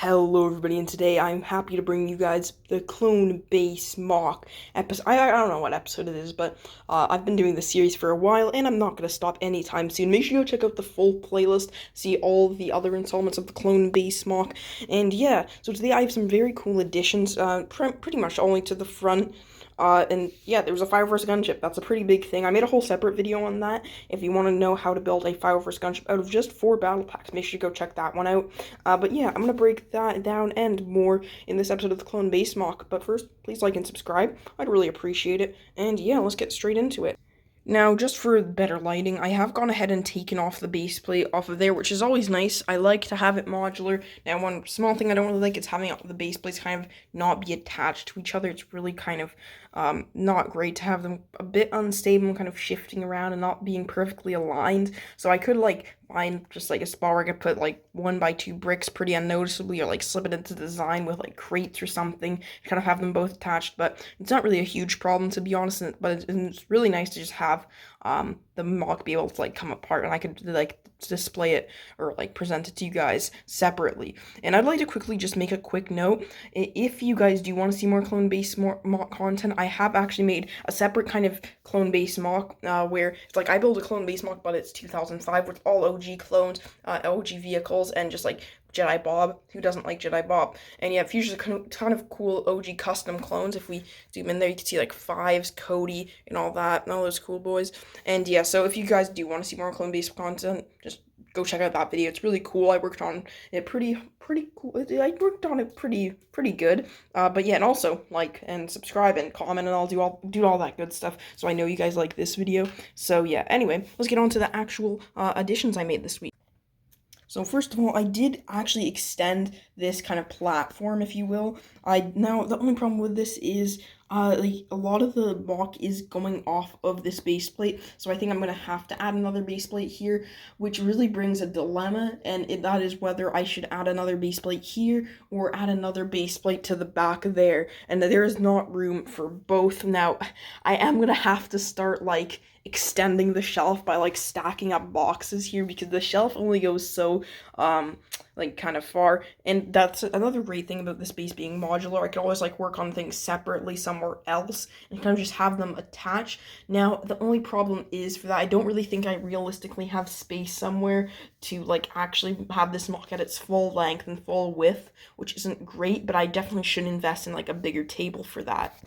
Hello everybody, and today I'm happy to bring you guys the clone base mock episode. I don't know what episode it is, but I've been doing this series for a while, and I'm not going to stop anytime soon. Make sure you go check out the full playlist, see all the other installments of the clone base mock, and yeah, so today I have some very cool additions, pretty much only to the front. And yeah, there was a 5-horse gunship. That's a pretty big thing. I made a whole separate video on that. If you want to know how to build a 5-horse gunship out of just 4 battle packs, make sure you go check that one out. But yeah, I'm going to break that down and more in this episode of the Clone Base Mock. But first, please like and subscribe. I'd really appreciate it. And yeah, let's get straight into it. Now, just for better lighting, I have gone ahead and taken off the base plate off of there, which is always nice. I like to have it modular. Now, one small thing I don't really like is having the base plates kind of not be attached to each other. It's really kind of not great to have them a bit unstable and kind of shifting around and not being perfectly aligned. So I could find just a spot where I could put 1x2 bricks pretty unnoticeably, or slip it into the design with crates or something, kind of have them both attached. But it's not really a huge problem, to be honest, but it's really nice to just have the mock be able to come apart, and I could display it or present it to you guys separately. And I'd like to quickly just make a quick note: if you guys do want to see more clone base mock content, I have actually made a separate kind of clone base mock where it's I build a clone base mock, but it's 2005 with all OG clones, OG vehicles, and just Jedi Bob. Who doesn't like Jedi Bob? And yeah, features a ton of cool OG custom clones. If we zoom in there, you can see Fives, Cody, and all that, and all those cool boys. And yeah, so if you guys do want to see more clone based content, just go check out that video. It's really cool. I worked on it pretty cool. I worked on it pretty good. But yeah, and also like and subscribe and comment, and I'll do all that good stuff. So I know you guys like this video. So yeah. Anyway, let's get on to the actual additions I made this week. So first of all, I did actually extend this kind of platform, if you will. Now the only problem with this is a lot of the mock is going off of this base plate, so I think I'm gonna have to add another base plate here, which really brings a dilemma, and that is whether I should add another base plate here or add another base plate to the back there, and there is not room for both. Now I am gonna have to start extending the shelf by stacking up boxes here, because the shelf only goes so kind of far. And that's another great thing about this base being modular. I could always work on things separately somewhere else and kind of just have them attached. Now the only problem is for that, I don't really think I realistically have space somewhere to actually have this mock at its full length and full width, which isn't great, but I definitely should invest in a bigger table for that.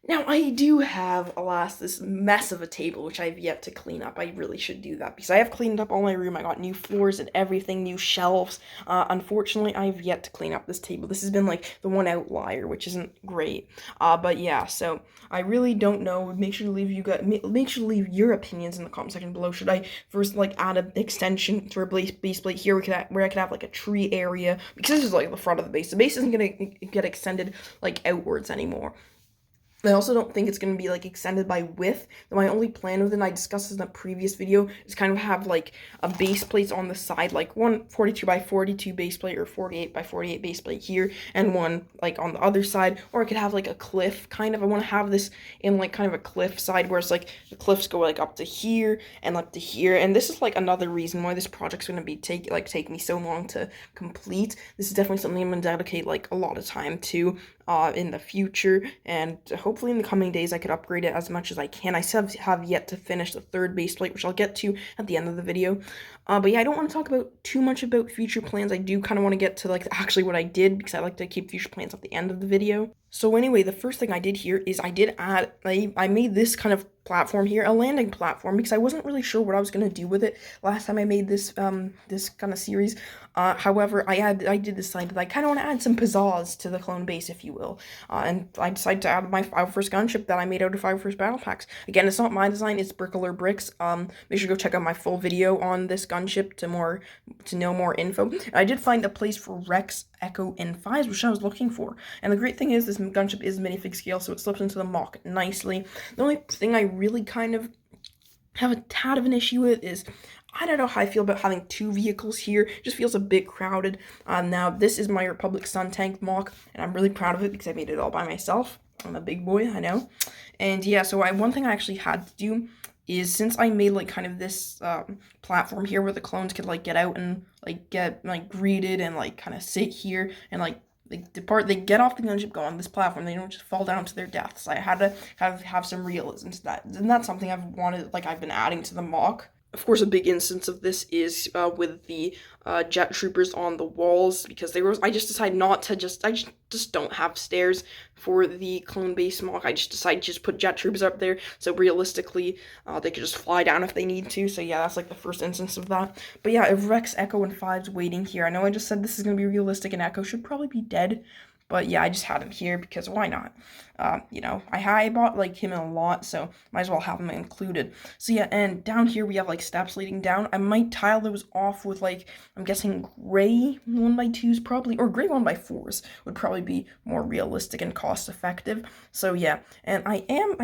Now, I do have, alas, this mess of a table, which I've yet to clean up. I really should do that, because I have cleaned up all my room. I got new floors and everything, new shelves. Unfortunately, I've yet to clean up this table. This has been, the one outlier, which isn't great. But yeah, so I really don't know. Make sure to leave your opinions in the comment section below. Should I first, add an extension to our base plate here, where I could have, a tree area? Because this is, the front of the base. The base isn't gonna get extended, outwards anymore. I also don't think it's going to be extended by width. My only plan with it, and I discussed this in a previous video, is kind of have a base plate on the side, one 42x42 base plate or 48x48 base plate here, and one on the other side. Or I could have a cliff kind of. I want to have this in kind of a cliff side, where it's the cliffs go up to here and up to here. And this is another reason why this project's going to be take me so long to complete. This is definitely something I'm going to dedicate a lot of time to in the future, and hopefully in the coming days I could upgrade it as much as I can. I still have yet to finish the third base plate, which I'll get to at the end of the video. But yeah, I don't want to talk about too much about future plans. I do kind of want to get to actually what I did, because I like to keep future plans at the end of the video. So anyway, the first thing I did here is I made this kind of platform here a landing platform, because I wasn't really sure what I was going to do with it last time I made this this kind of series. However, I did decide that I kind of want to add some pizzazz to the clone base, if you will, and I decided to add my 5-horse gunship that I made out of 5-horse battle packs. Again, it's not my design, it's Brickler Bricks. Make sure to go check out my full video on this gunship to know more info. I did find a place for Rex, Echo, and Fives, which I was looking for, and the great thing is this gunship is minifig scale, so it slips into the mock nicely. The only thing I really kind of have a tad of an issue with is, I don't know how I feel about having 2 vehicles here. It just feels a bit crowded. Now, this is my Republic Sun Tank mock, and I'm really proud of it because I made it all by myself. I'm a big boy, I know. And yeah, so one thing I actually had to do is since I made like kind of this platform here where the clones could like get out and like get like greeted and like kind of sit here and like depart, they get off the gunship, go on this platform, they don't just fall down to their deaths. I had to have some realism to that, and that's something I've wanted, like I've been adding to the mock. Of course, a big instance of this is with the jet troopers on the walls, because I just decided not to I just don't have stairs for the clone base mock. I just decided to just put jet troopers up there, so realistically, they could just fly down if they need to. So yeah, that's like the first instance of that. But yeah, if Rex, Echo, and Five's waiting here, I know I just said this is going to be realistic, and Echo should probably be dead. But yeah, I just had him here because why not? I bought like him a lot, so might as well have him included. So yeah, and down here we have like steps leading down. I might tile those off with like, I'm guessing gray 1x2s probably, or gray 1x4s would probably be more realistic and cost effective. So yeah, and I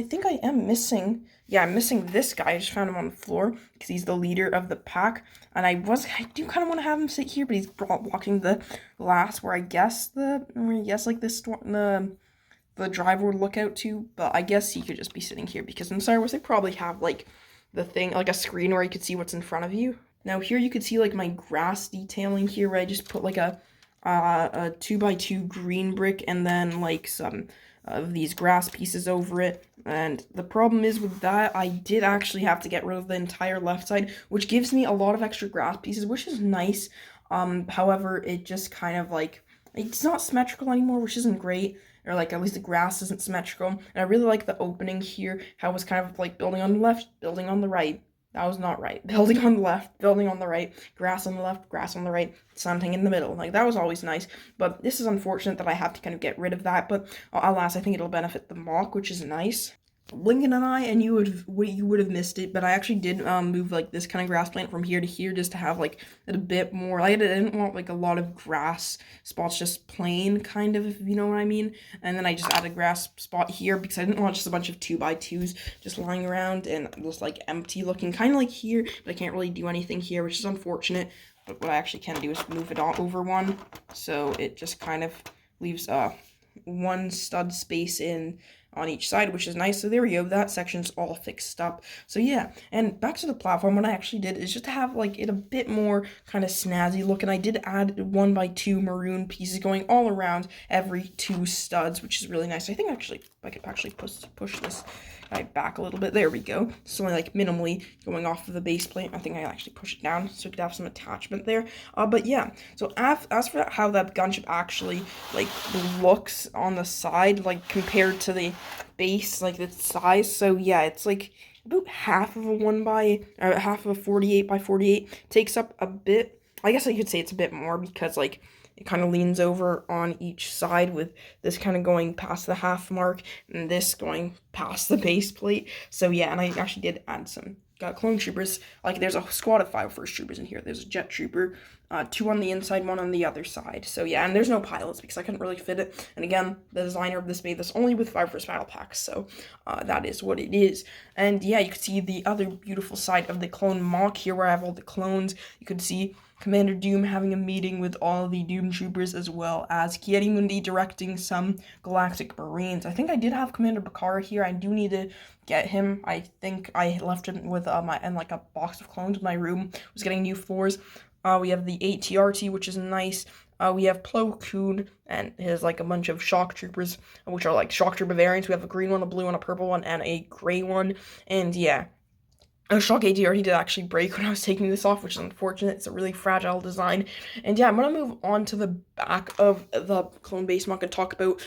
think I am missing, yeah, I'm missing this guy. I just found him on the floor because he's the leader of the pack. And I do kind of want to have him sit here, but he's blocking the glass where I guess like this the driver would look out to. But I guess he could just be sitting here because in Star Wars they probably have like the thing, like a screen where you could see what's in front of you. Now here you could see like my grass detailing here, where I just put like a 2x2 green brick and then like some of these grass pieces over it. And the problem is with that, I did actually have to get rid of the entire left side, which gives me a lot of extra grass pieces, which is nice. However, it just kind of like, it's not symmetrical anymore, which isn't great, or like at least the grass isn't symmetrical. And I really like the opening here, how it was kind of like building on the left, building on the right. That was not right. Building on the left, building on the right, grass on the left, grass on the right, something in the middle. Like, that was always nice. But this is unfortunate that I have to kind of get rid of that. But alas, I think it'll benefit the mock, which is nice. Lincoln and I, and you would have missed it, but I actually did move like this kind of grass plant from here to here just to have like a bit more. I didn't want like a lot of grass spots, just plain kind of, if you know what I mean. And then I just added a grass spot here because I didn't want just a bunch of 2x2s just lying around and just like empty looking, kind of like here, but I can't really do anything here, which is unfortunate. But what I actually can do is move it all over one, so it just kind of leaves one stud space in on each side, which is nice. So there we go, that section's all fixed up. So yeah, and back to the platform, what I actually did is just to have like it a bit more kind of snazzy look, and I did add 1x2 maroon pieces going all around every 2 studs, which is really nice. I think actually I could actually push this guy back a little bit. There we go. It's only like minimally going off of the base plate. I think I actually push it down so we could have some attachment there. But yeah, so as for how that gunship actually like looks on the side, like compared to the base, like its size, so yeah, it's like about half of a 48 by 48. Takes up a bit. I guess I could say it's a bit more because like it kind of leans over on each side, with this kind of going past the half mark and this going past the base plate. So yeah, and I actually did add some clone troopers. Like there's a squad of 5 first troopers in here. There's a jet trooper, 2 on the inside, 1 on the other side. So yeah, and there's no pilots because I couldn't really fit it. And again, the designer of this made this only with 5 first battle packs, so that is what it is. And yeah, you can see the other beautiful side of the clone mock here, where I have all the clones. You could see Commander Doom having a meeting with all the Doom troopers, as well as Ki-Adi-Mundi directing some Galactic Marines. I think I did have Commander Bakara here. I do need to get him. I think I left him with like a box of clones in my room. Was getting new floors. We have the ATRT, which is nice. We have Plo Koon and his like a bunch of shock troopers, which are like shock trooper variants. We have a green one, a blue one, a purple one, and a gray one. And yeah, a shock ATRT did actually break when I was taking this off, which is unfortunate. It's a really fragile design. And yeah, I'm going to move on to the back of the clone base mock and talk about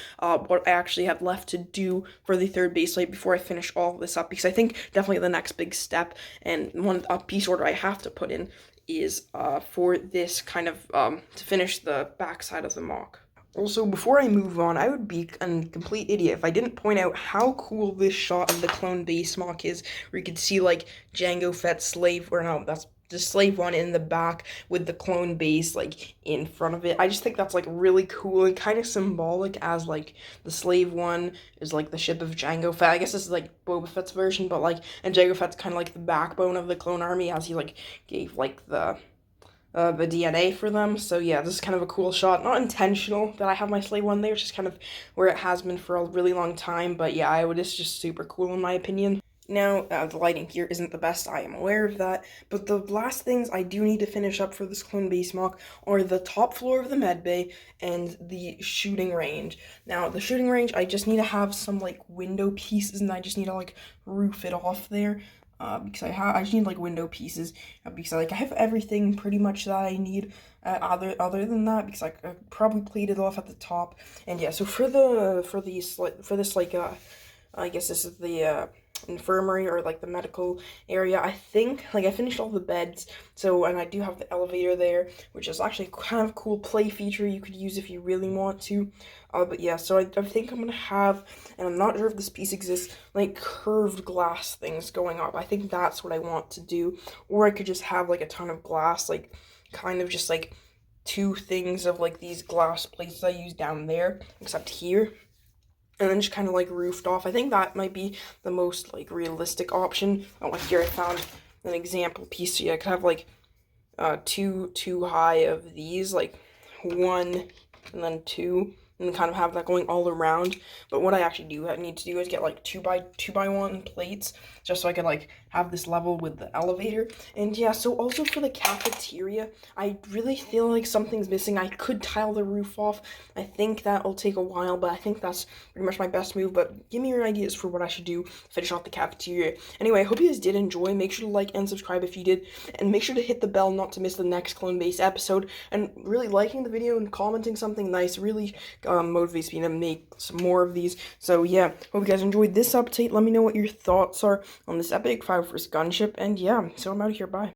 what I actually have left to do for the 3rd base plate before I finish all of this up, because I think definitely the next big step and one piece order I have to put in is for this kind of to finish the back side of the mock. Also, before I move on, I would be a complete idiot if I didn't point out how cool this shot of the clone base mock is, where you can see, like, Jango Fett's slave, or no, that's the slave one in the back with the clone base, like, in front of it. I just think that's, like, really cool and kind of symbolic, as, like, the slave one is, like, the ship of Jango Fett. I guess this is, like, Boba Fett's version, but, like, and Jango Fett's kind of, like, the backbone of the clone army, as he, like, gave, like, the DNA for them. So yeah, this is kind of a cool shot. Not intentional that I have my slave one there, it's just kind of where it has been for a really long time. But yeah, it's just super cool in my opinion. Now, the lighting here isn't the best, I am aware of that, but the last things I do need to finish up for this clone base mock are the top floor of the med bay and the shooting range. Now, the shooting range, I just need to have some, like, window pieces, and I just need to, like, roof it off there. Because I just need like window pieces, because like I have everything pretty much that I need. Other than that, because like I probably played it off at the top, and yeah. So for this I guess this is the infirmary, or like the medical area. I think like I finished all the beds, so, and I do have the elevator there, which is actually kind of cool play feature you could use if you really want to. But yeah, so I think I'm gonna have, and I'm not sure if this piece exists, like curved glass things going up. I think that's what I want to do, or I could just have like a ton of glass, like kind of just like two things of like these glass plates I use down there, except here, and then just kind of like roofed off. I think that might be the most like realistic option. Oh, like here I found an example piece. So yeah, I could have like two high of these, like one and then two, and kind of have that going all around. But what I actually need to do is get like 2x1 plates, just so I can like have this level with the elevator. And yeah, so also for the cafeteria, I really feel like something's missing. I could tile the roof off. I think that'll take a while, but I think that's pretty much my best move. But give me your ideas for what I should do to finish off the cafeteria. Anyway, I hope you guys did enjoy. Make sure to like and subscribe if you did, and make sure to hit the bell not to miss the next Clone Base episode. And really liking the video and commenting something nice really motivates me to make some more of these. So yeah, hope you guys enjoyed this update. Let me know what your thoughts are on this epic 5 vs Gunship, and yeah, so I'm out of here. Bye.